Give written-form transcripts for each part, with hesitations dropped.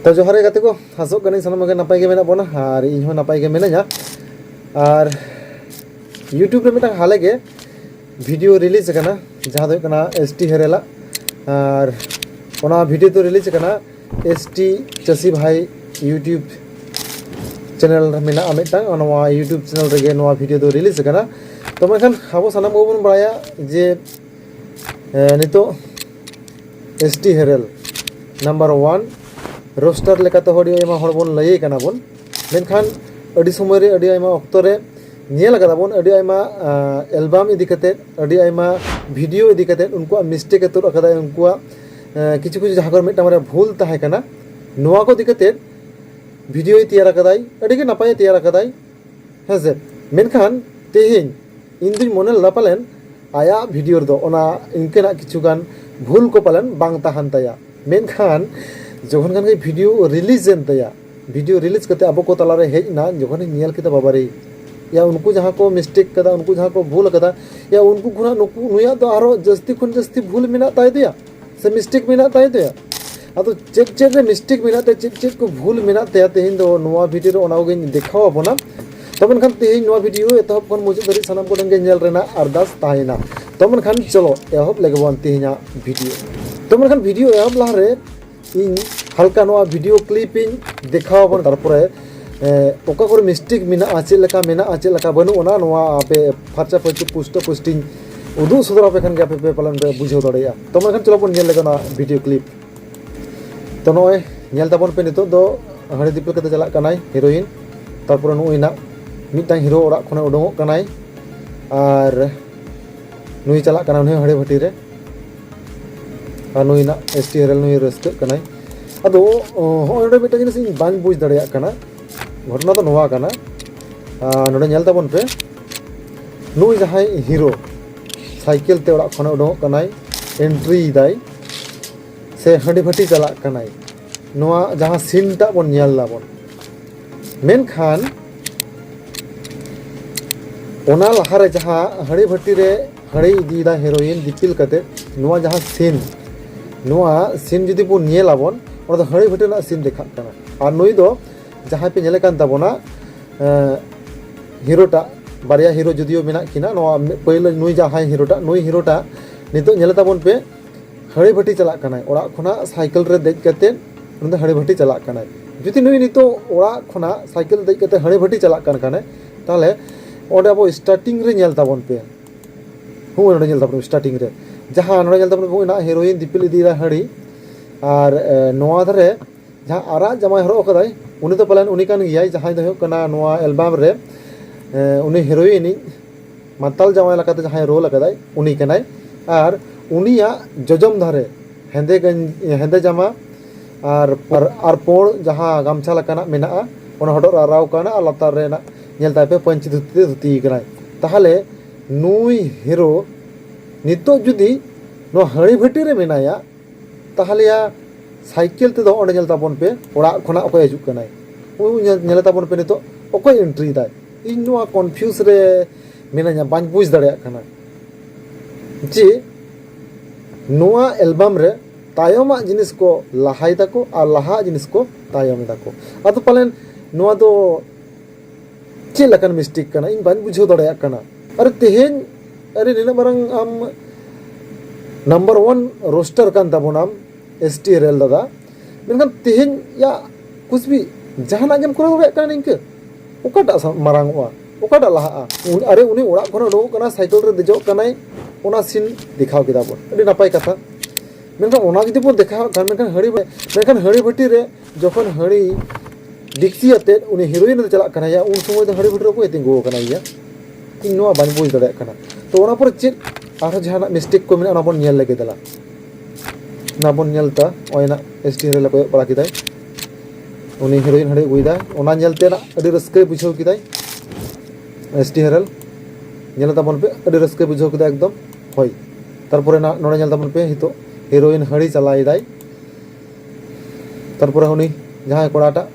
तो जोहार गे गाते को आसोग कनी सानम गे नपाय गे मेना बोना और इन हो नपाय गे मेनाया और यूट्यूब रे मिटा हाले गे वीडियो रिलीज कना जहां दो कना एसटी हेरेला और ओना वीडियो तो रिलीज कना एसटी चसी भाई यूट्यूब चैनल मेना मिटा ओना यूट्यूब चैनल रे नोआ वीडियो तो रिलीज कना तो मेखान आबो सानम को बन बड़ाया जे नितो ST Herelle number 1 roster लेकाते हड़ी Aima हड़ बोन लई कना बोन मेनखान अडी समय रे अडी आयमा ऑक्तो रे नेल कदा बोन अडी आयमा एल्बम इदी कते अडी आयमा वीडियो इदी कते उनको मिस्टेक तुर कदा उनको किछु किछु जहागर मिटा मारे भूल ताहे कना नोआ को दिकते वीडियो तैयार कदाई अडी के नपाय तैयार कदाई हेसे मेनखान तेहिन इन दुई मोने लापालेन आया वीडियो दो ओना इनकेना किछु गान भूल को पालन बांग ताहान ताया मेनखान जखन गान वीडियो रिलीज तया वीडियो रिलीज करते अब को तलारे हेजना जखन नेल किता बाबारे या उनको जहाँ को मिस्टेक कदा उनको जहाँ को भूल कदा या उनको खुना नुकु नुया तो आरो जस्ती खुन जस्ती भूल मिना ताय दिया से मिस्टेक मिना ताय दिया अतो चेक चेक रे मिस्टेक मिना ते चेक चेक को भूल मिना ते तेहिन दो नोआ वीडियो रे ओना गे देखाव बना तबन खान तेहिन नोआ वीडियो एतहब खन मुझे धरी सनम को दंगे नेल रेना अरदास ताहेना तबन खान चलो एहब लेगबन तेहिना वीडियो तबन खान वीडियो एहब लारे इन हल्का नोआ वीडियो क्लिपिंग देखाव बन तारपरे ओका कोरे मिस्टेक मिना आचे लका मेना आचे लका बनु ओना नोआ आपे फारचा फारची पोस्टिंग उदु सुदर आपे खान के पे पालन पे बुझाव दड़िया तो मन खान चलो बन नेल लेगना वीडियो क्लिप तो नोय नेल ताबन पे नितो दो हड़ी दिपल कते चला कनाय हीरोइन तारपरे नुइना मिटा हीरो ओरा खने उडंगो कनाय और नुई चला कना नुई हड़ी भटी रे और नुइना एसटी हेरल नुई रस्क कनाय अदो होय मिटा जिनिस इन बांग बुझ दड़िया कना घटना तो नोआ कना नोडे नेल ताबन पे नुई जहाय हीरो साइकिल ते ओरा खने उडंगो कनाय एंट्री दाई से हड़ी भटी चला कनाय नोआ जहां सीन टा बन नेल लाबन मेनखान ओना लहारे जहां हड़ी भटी रे हड़ी इदीदा हीरोइन दिपिल कते नोआ जहां सीन जुदी बो नेल आबन ओना हड़ी भटी ना सीन देखा कना और नुई दो जहां पे नेले कान ताबोना हीरोटा बारिया हीरो जुदियो मेना किना नोआ पहले नुई जहां हीरोटा नितो नेले ताबोन पे हड़ी भटी चला कनाय ओरा खना साइकिल रे देज कते उन हड़ी भटी चला कनाय जुदी नुई नितो ओरा खना साइकिल देज कते हड़ी भटी चला कनाय ताहले ओडे अब स्टार्टिंग रे नेल ताबोन पे हूँ नेल ताबोन स्टार्टिंग रे जहां नेल ताबोन होना हीरोइन दिपिल इदीरा हड़ी और नोआ धरे जहां आरा जमाय हरो कदाय उनी तो पालन उनी कान गियाय जहां दो कना नोआ एल्बम रे उनी हीरोइन माताल जमाय लकाते जहां रोल कदाय उनी कनाय और उनिया जजम धरे हेंदे जामा और पोड़ जहां गामछा लकाना मेना ओना हडर राव काना और लतार रे ना नेल तापे पंच धुती कनाय ताहले नुई हीरो नितो जुदी नो हड़ी भटी रे मेनाया ताहले या साइकिल ते दो ओंडे नेल ताबोन पे ओड़ा खना ओकय हजु कनाय उ नेल ताबोन पे नितो ओकय एंट्री दाय इन नो कन्फ्यूज रे मेनाया बांज बुझ दड़िया कना जे नोआ एल्बम रे तायमा जिनिस को लहाय ताको और लहा जिनिस को तायम ताको अतो पालन नोआ दो चे लकन मिस्टेक कना इन बांज बुझो दड़िया कना अरे तेहेन अरे निना मारंग आम नंबर 1 रोस्टर कान ताबोनाम एसटी रेल दादा मेनखान तेहेन या कुछ भी जहाना गेम करा दड़िया कना इनके ओकाटा मारंगवा ओकाटा लहा अरे उनी ओड़ा खन उडो कना साइकिल रे देजो कनाय ओना सीन दिखाव केदा बोन अडी नापाय कथा मेनखान ओना जदि बोन देखाव खान मेनखान हड़ी भटी रे जखन हड़ी डिक्सी आते उनी हीरोइन चला कना या उन समय दो हड़ी भटी रे को तिंगो कना या इन नोआ बान बुझ दड़िया कना तो ओना पर चेक आरो जहाना मिस्टेक को मेना ओना बोन नेल लेगे दला ना बोन नेलता ओयना एसटी रे लको बड़ा किदाय उनी हीरोइन हड़ी गुइदा ओना नेलते ना अडी रस्के बुझाव किदाय एसटी हेरल नेल ताबन पे अडी रस्के बुझाव किदा एकदम होय तारपरे ना नोडे नेल ताबन पे हितो हीरोइन हड़ी चलाई दाय तारपरे उनी जहां कोड़ाटा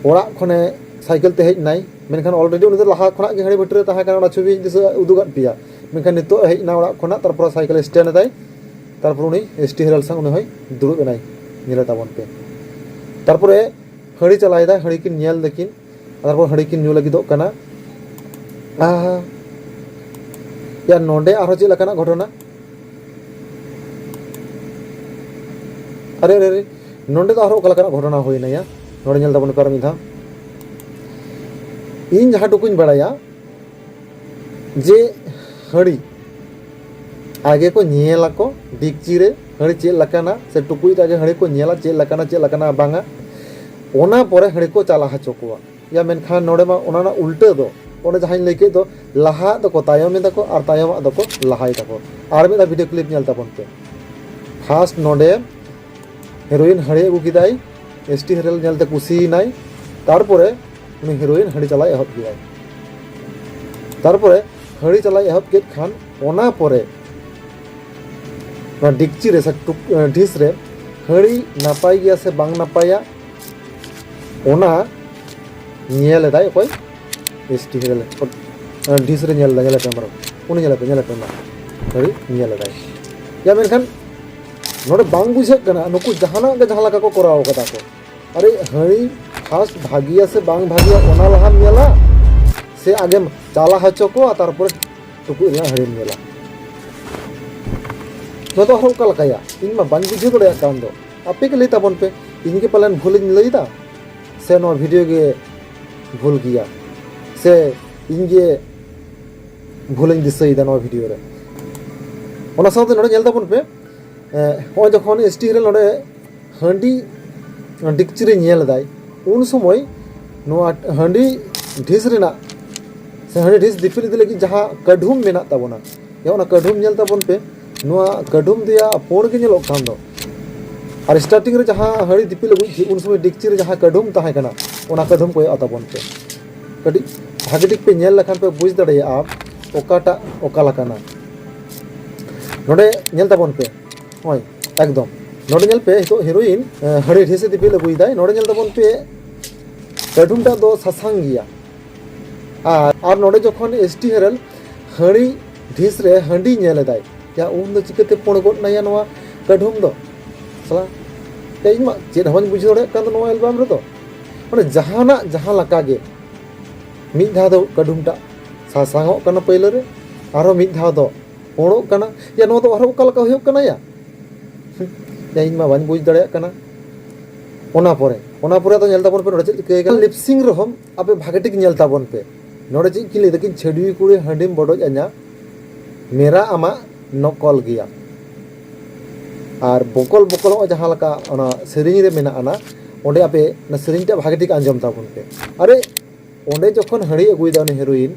ओड़ा खने साइकिल ते हेज नाय मेनखान ऑलरेडी उनी लहा खना के हड़ी भटरे ताहा काना छवि दिस उदुगात पिया मेनखान नितो हेज ना ओड़ा खना तारपरे साइकिल स्टैंड दाय तारपरे उनी एसटी हेरल संग उनी होय दुड़ुब नाय नेल ताबन पे तारपरे हड़ी चलाएदा हड़ी किन नेल देकिन तारपर हड़ी किन ᱧᱩ लगिदोग कना या नोंडे आरो चेक लकाना घटना अरे अरे नोंडे तो आरो ओका लकाना घटना होइना या नोंडे नेल ताबन पर मिधा इन जहाँ टुकुन बड़ाया जे हड़ी आगे को नेला को डिक्ची रे हड़ी चेक लकाना से टुकुई आगे हड़ी को नेला चेक लकाना बांगा ओना परे हड़ी को चला हचो कोआ या मेनखान नोडे मा ओना ना उल्टे दो ओने जहां लेके दो लहा दो को तायम में दको और तायम दो को लहाई दको और में वीडियो क्लिप नेल ताबन पे फास्ट नोडे हेरोइन हड़ी अगु किदाई एसटी हेरल नेलते कुसी नाई तारपरे उनी हेरोइन हड़ी चला एहब किदाई तारपरे हड़ी चला एहब केद खान ओना परे ना डिक्ची रे से ढिस रे हड़ी नापाई गया से बांग नापाया ओना नेल दाई कोई एसटी हेरल ढिस रे नेल नेल कैमरा उनी नेल हड़ी नेल दाई या मेनखान नोडे बांग बुझे कना नुकु जहाना के जहां लगा को कराव कदा को अरे हड़ी फास्ट भागिया से बांग भागिया ओना लहा नेला से आगे चाला हचो को तारपर टुकु ना हड़ी नेला नो तो हर का लकाया इन मा बांग बुझे दड़े कान दो आपे के लेता बन पे इनके पलन भूल लईदा से नो वीडियो के भूल गया से इनके भूल दिसईदा नो वीडियो रे ओना साथे नोडे नेल ताबन पे हो जखन एसटी हेरल नोडे हंडी डिक्ची रे नेल दाई उन समय नो हंडी ढिस रेना से हंडी ढिस दिपिल इदि लगी जहां कढुम मेना ताबोना या ओना कढुम नेल ताबन पे नुआ कढुम दिया पोड़ के नेलो खान दो और स्टार्टिंग रे जहां हंडी दिपिल लगु उन समय डिक्ची रे जहां कढुम ताहे कना ओना कढुम को ताबन पे कडी भागे ठीक पे नेल लखान पे बुझ दड़े आप ओकाटा ओका लकाना नोडे नेल ताबन पे ओय एकदम नोडे नेल पे तो हीरोइन हड़ी ढिसे दिपि लगुई दाई नोडे नेल ताबन पे कढुमटा दो सासांग गिया और नोडे जखन एसटी हेरल हड़ी ढिस रे हंडी नेल दाई या उन दो चिकते पोण गोट नाया नोवा कढुम दो सला ते इन मा चेद हवन बुझ दड़े कान दो नोवा एल्बम रे दो माने जहाना जहां लका गे मिद धा दो कढुमटा सासांगो कना पहिले रे आरो मिद धा दो पोणो कना या नो तो आरो ओका लका होयो कना या इन मा बान बुझ दड़े कना ओना परे तो नेल ताबन पे नोडे चेक के लिपसिंग रहम आपे भागे ठीक नेल ताबन पे नोडे चेक किले दकिन छेडुई कुड़ी हंडीम बडोज अ냐 मेरा आमा नकल गया और बकल बकल जहां लका ओना सेरिंग रे मेना आना ओंडे आपे ना सेरिंग टा भागे ठीक आंजम ताबन पे अरे ओंडे जखन हड़ी अगुई दा हेरोइन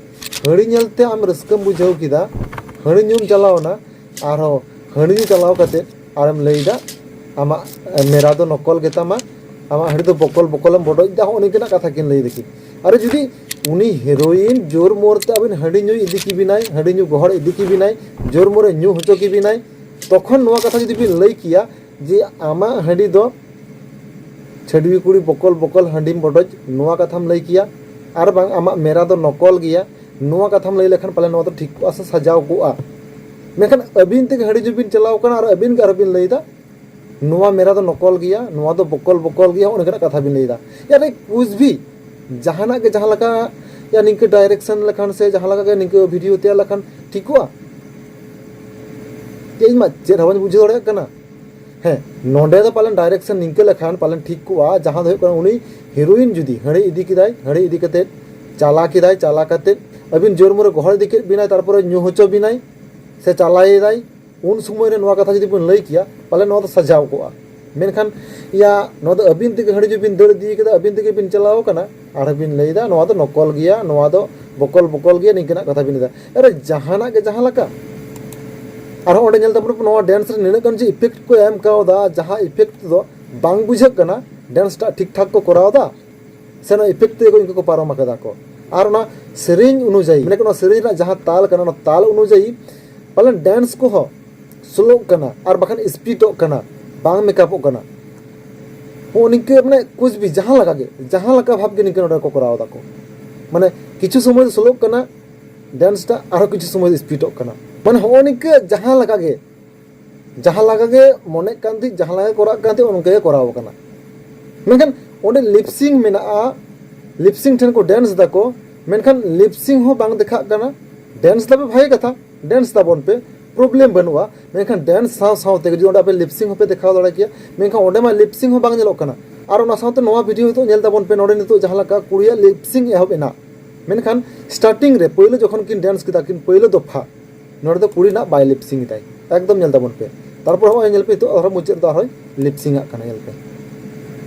हड़ी नेलते आम रस्कम बुझाव किदा हड़ी ᱧᱩᱢ चलावना आरो हड़ी चलाव कते आरम लईदा आमा मेरा दो नकल गेतामा आमा हड़ी दो बकल बकलम बडोज दा ओनिकना कथा किन लई देखि अरे जुदी उनी हेरोइन जोर मोरते आबिन हड़ी ᱧᱩ इदि की बिनाय हड़ी ᱧᱩ गहड़ इदि की बिनाय जोर मोरे ᱧᱩ होचो की बिनाय तखन नोवा कथा जुदी बिन लई किया जे आमा हड़ी दो छडवी कुड़ी बकल बकल हंडीम बडोज नोवा कथाम लई किया आर बांग आमा मेरा दो नकल गया नोवा कथाम लई लेखन पाले नोवा तो ठीक को आसा सजाव कोआ मेखन अबिन ते हड़ी जुबिन चलाव कना और अबिन का अबिन लईदा नोवा मेरा तो नकल गया नोवा तो बकल बकल गया उनका कथा बिन लईदा यार कुछ भी जहाना के जहां लका या निके डायरेक्शन लखन से जहां लका के निके वीडियो ते लखन ठीक हुआ ये मा जे हवन बुझ दड़े कना है नोंडे तो पालन डायरेक्शन निके लखन पालन ठीक हुआ जहां दो कना उनी हीरोइन जुदी हड़ी इदी किदाय हड़ी इदी कते चाला किदाय चाला कते अबिन जोर मोरे गहड़ इदी के बिनाय तारपर ᱧᱩ होचो बिनाय से चलाए दाई उन समय रे नोवा कथा जदि बन लई किया पाले नोवा तो सजाव कोआ मेनखान या नोवा तो अबिन ते हड़ी जो बिन दड़ दी के अबिन ते बिन चलाव कना आर बिन लईदा नोवा तो नकल गया नोवा तो बकल बकल गया निकना कथा बिन दा अरे जहाना के जहां लका आर ओंडे नेल तापर नोवा डांस रे निने कन जे इफेक्ट को एम कावदा जहां इफेक्ट दो बांग बुझे कना डांस टा ठीक ठाक को करावदा से ना इफेक्ट ते को इनको पारम कदा को आर ना सेरिंग अनुଯାयी माने को सेरिंग रा जहां ताल कना ताल अनुଯାयी पालन डांस को हो स्लो कना और बखन स्पीड कना बांग मेकअप कना हो निके माने कुछ भी जहां लगा भाव के निके नोडा को कराव दा को माने किछु समय स्लो कना डांस टा और किछु समय स्पीड कना माने हो निके जहां लगा के मने कांति जहां लगा करा कांति उनके कराव कना मेनखान ओंडे लिपसिंग मेनाआ लिपसिंग ठेन को डांस दाको मेनखान लिपसिंग हो बांग देखा कना डांस दाबे भाई कथा डांस दाबोन पे प्रॉब्लम बनुआ मेनखान डांस साव साव ते जो ओंडे पे लिपसिंग हो पे देखा दड़ा किया मेनखान ओंडे मा लिपसिंग हो बांग नेलो कना और ओना सावते नोवा वीडियो तो नेल दाबोन पे नोडे नितो जहां लका कुड़िया लिपसिंग एहब एना मेनखान स्टार्टिंग रे पहले जखन किन डांस किदा किन पहले दफा नोडे तो कुड़ी ना बाय लिपसिंग ताई एकदम नेल दाबोन पे तारपर हो नेल पे तो और मुचर दा होय लिपसिंग आ कना नेल पे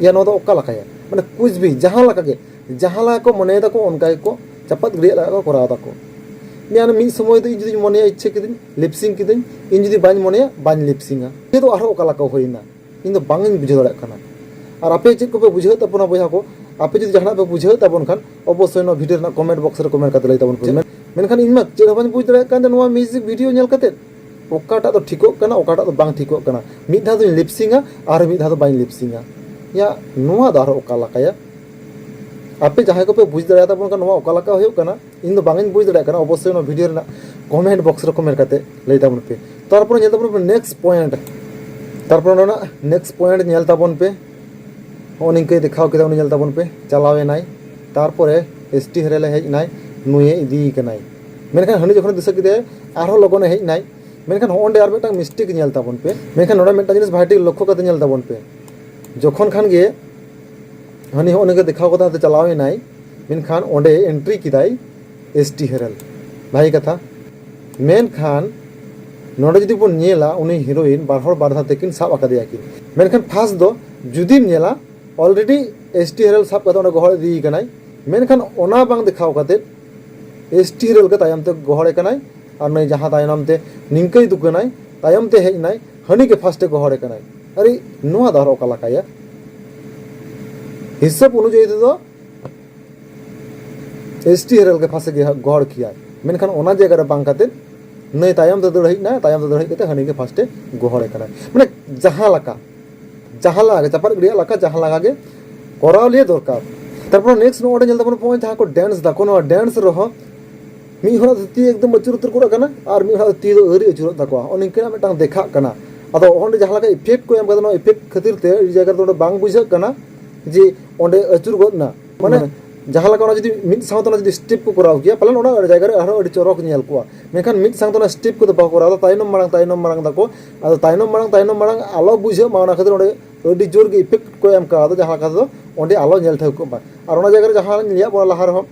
या नो दो ओका लकाया माने कुछ भी जहां लका के जहां ला को मने दा को उनका को चपत ग्रिया लगा को करा दा को मियान मी समय तो जुदी मने इच्छा किदिन लिपसिंग किदिन इन जुदी बाñ मने बाñ लिपसिंगा ये तो आरो ओका लका होइना इन तो बांग बुझे दड़ा कना और आपे चेक को पे बुझे तपना बया को आपे जुदी जहां पे बुझे तबन खान अवश्य नो वीडियो ना कमेंट बॉक्स रे कमेंट करते लई तबन पे मेनखान इन मा चेक बाñ बुझ दड़ा कान नोवा म्यूजिक वीडियो नेल कते ओकाटा तो ठीको कना ओकाटा तो बांग ठीको कना मिद धा तो लिपसिंगा और मिद धा तो बाñ लिपसिंगा या नोवा दारो ओका लकाया आपे जहां को पे बुझ दड़ा तबन का नोवा ओका लका होयो कना इन दो बांग बुझ दड़ा कना अवश्य नो वीडियो ना कमेंट बॉक्स रे कमेंट करते लई तबन पे तारपर नेल तबन पे नेक्स्ट पॉइंट तारपर ना नेक्स्ट पॉइंट नेल तबन पे ओनिंके दिखाव केदा उनी नेल तबन पे चलावे नाय तारपरे एसटी हेरेले हेज नाय नुये इदी कनाय मेनखान हनी जखन दिसा किदे आरो लगन हेज नाय मेनखान होंडे आर मेटा मिस्टेक नेल तबन पे मेनखान नोडा मेटा जिनिस भाटी लक्ष्य कते नेल तबन पे जखन खान गे हनी होनिके दिखाव कता ते चलावे नाय मेनखान ओंडे एंट्री किदाय एसटी हेरेल भाई कथा मेनखान नोडे जदि बोन नेला उनी हिरोइन बारहर बारधा तेकिन साब आकादिया किन मेनखान फास्ट दो जुदी नेला ऑलरेडी एसटी हेरेल साब कता ओंडे गहड़ दी कनाय मेनखान ओना बांग दिखाव कते एसटी हेरेल के तायम ते गहड़ कनाय और नै जहां तायनम ते निंकै दुकनाय तायम ते हेज नाय हनी के फास्ट ते गहड़ कनाय अरे नोआ दारो ओका लकाया हिसाब अनुयायी तो एसटी हेरेल के फास्ट गहड़ किया मेनखान ओना जगह रे बांग कते नै तायम ते दड़ हेज ना तायम ते दड़ हेज कते हनी के फास्ट गहड़ कनाय माने जहां लका चपार गड़िया लका जहां लगा के कराव लिए दरकार तारपर नेक्स्ट नो ओडे नेल तबन पॉइंट जहां को डांस दा कोनो डांस रहो मी हरा ती एकदम अचुर उतर कोरा कना और मी हरा ती दो अरी अचुर तको ओनिंका मेटांग देखा कना अदो ओंडे जहां लगा इफेक्ट को एम कदनो इफेक्ट खातिर ते जगह तो बांग बुझा कना जे ओंडे अचुर गोदना माने जहां लगा जदि मिड साउथ ना जदि स्टेप को कराव किया पलन ओना जगह रे हरो अडी चोरक नेल को मेखान मिड साउथ ना स्टेप को तो बा कराव ताइनम मारंग दको अदो ताइनम मारंग आलो बुझे माना खातिर ओंडे अडी जोर के इफेक्ट को एम का जहां का दो ओंडे आलो नेल थे को बा और ओना जगह रे जहां लिया बड़ा लहार हो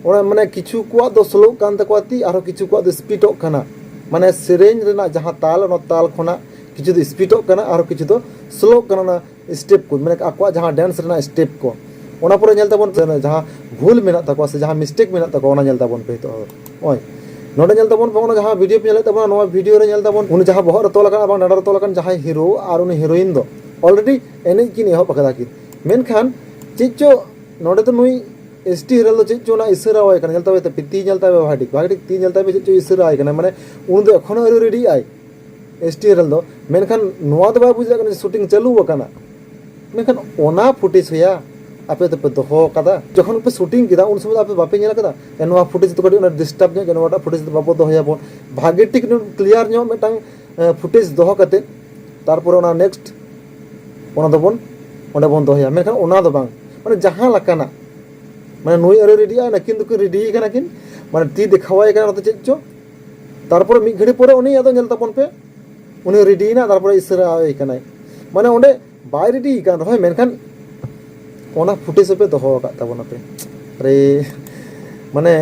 ओना माने किछु को दो स्लो कान तको ती आरो किछु को दो स्पीड कना माने सेरेंज रेना जहां ताल ओना ताल खना किछु दो स्पीड कना आरो किछु दो स्लो कना ना स्टेप को माने आको जहां डांस रेना स्टेप को ओना पर नेल तबन जहां भूल मेना तको से जहां मिस्टेक मेना तको ओना नेल तबन पे तो ओय नोडे नेल तबन पे ओना जहां वीडियो पे नेल तबन नोवा वीडियो रे नेल तबन उन जहां बहर तोल कना बांग डाडा तोल कना जहां हीरो और उन हीरोइन दो ऑलरेडी एने किन एहो पकदा कि मेनखान चिचो नोडे तो नुई एसटी हेरेल दो चिचो ना इसरा होय कना नेल तबे ते पिती नेल तबे भाटी ती नेल तबे चिचो इसरा आय कना माने उन दो एखोनो अरे रेडी आय एसटी हेरेल दो मेनखान नोवा दो बा बुझा कना शूटिंग चालू वकना मेनखान ओना फुटेज होया आपे तो पे दोहो कदा जखन पे शूटिंग किदा उन समय आपे बापे नेला कदा एनवा फुटेज तो कडी डिस्टर्ब ने जनवाटा फुटेज बाबो दोहया बोन भागे टिक क्लियर नो मेटांग फुटेज दोहो कते तारपर ओना नेक्स्ट ओना दबन ओंडे बोन दोहया मेनखान ओना दो बांग माने जहां लकाना माने नुई अरे रेडी आ ना किन दुक रेडी कना किन माने ती दिखावाय कना तो चेचो तारपर मी घड़ी परे उनी आदो नेल तपन पे उनी रेडी ना तारपर इसरा आय कनाय माने ओंडे बाय रेडी कान रहो मेनखान ओना फुटेज पे दोहो का तबना पे अरे माने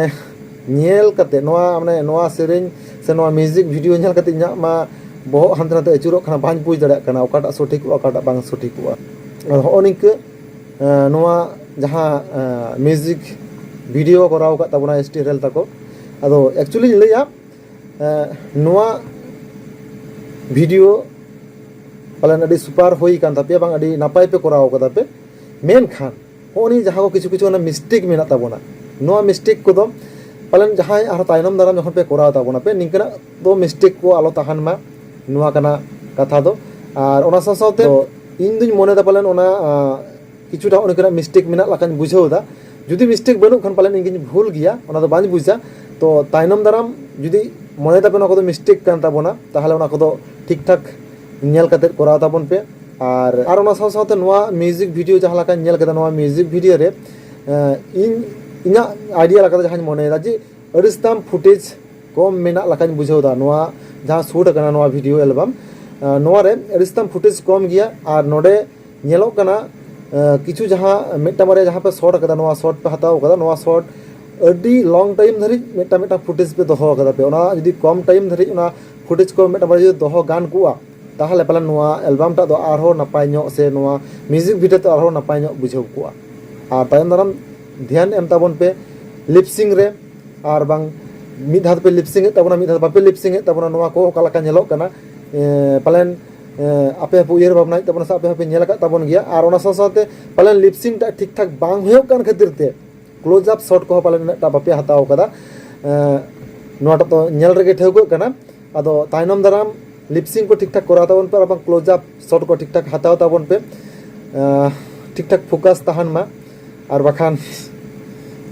नेल कते नोआ माने नोआ सेरेंज से नोआ म्यूजिक वीडियो नेल कते न्या मा बहो हानते नाते अचुरो खाना बाñ बुझ दड़ा कना ओकाटा सठिक ओकाटा बांग सठिक हो निक नोआ जहां म्यूजिक वीडियो कराव का तबना एसटी हेरेल तको अदो एक्चुअली लैया नोआ वीडियो पलन अडी सुपर होई कान तापे बांग अडी नापाय पे कराव कदा पे मेनखान होनी जहां को किछु किछु ना मिस्टेक मेना तबना नोआ मिस्टेक को दो पलन जहां आरो तायनम दाराम जखन पे कराव तबना पे निंकना दो मिस्टेक को आलो तहान मा नोआ कना कथा दो और ओना साथे इन दुन मने दा पलन ओना किछुटा ओनकना मिस्टेक मेना लाकान बुझाव दा जुदी मिस्टेक बनु खन पलन इंगिन भूल गया ओना दो बाñ बुझा तो तायनम दाराम जुदी मने दा पे ओना को मिस्टेक कान तबना ताहले ओना को दो ठीक ठाक नेल कते कराव तबन पे और ओना साथ साथ नोआ म्यूजिक वीडियो जहाँ लका नेल केदा नोआ म्यूजिक वीडियो रे इना आइडिया लका जहाँ मनेदा जे अरिस्ताम फुटेज कम मेना लका बुझावदा नोआ जहाँ शूट करना नोआ वीडियो एल्बम नोआ रे अरिस्ताम फुटेज कम गया और नोडे नेलोग कना किछु जहाँ मेटा बारे जहाँ पे शॉट कदा नोआ शॉट पे हताव कदा नोआ शॉट अडी लॉन्ग टाइम धरी मेटा मेटा फुटेज पे दोहो कदा पे ओना यदि कम टाइम धरी ओना फुटेज को मेटा बारे दोहो गान कुआ ताहले पालन नोआ एल्बम टा दो आरो नापाय ᱧᱚᱜ से नोआ म्यूजिक वीडियो तो आरो नापाय ᱧᱚᱜ बुझाव कुआ और तायम दाराम ध्यान एम ताबन पे लिपसिंग रे और बांग मिद हाथ पे लिपसिंग ताबना मिद हाथ बापे लिपसिंग ताबना नोआ को ओका लका नेलोग कना पालन आपे उयर भावना ताबना सा आपे नेल का ताबन गया और ओना साथे पालन लिपसिंग टा ठीक ठाक बांग होयो कान खातिर ते क्लोज अप शॉट को पालन ता बापे हताव कदा नोटा तो नेल रेगे ठेगो कना आदो तायनम दाराम लिपसिंग को ठीक ठाक करा ताबन पे और क्लोज अप शॉट को ठीक ठाक हताव ताबन पे ठीक ठाक फोकस तहन मा और बखान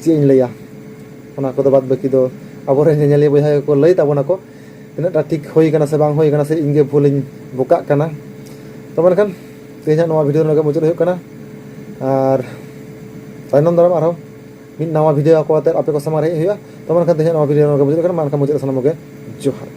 चे इन लैया ओना को बाद बाकी दो अब नेली बहा को लई ताबना को तिनाटा ठीक होई कना से बांग होई कना से इनगे भूलिन बोका कना तो मनखान तेजा नवा वीडियो लगे मुचाद हो कना और तायनम दाराम आरो मिद नवा वीडियो को आपे को समार हे हुआ तो मनखान तेजा नवा वीडियो लगे मुचाद कना मनखान मुचाद सनम के जोहार।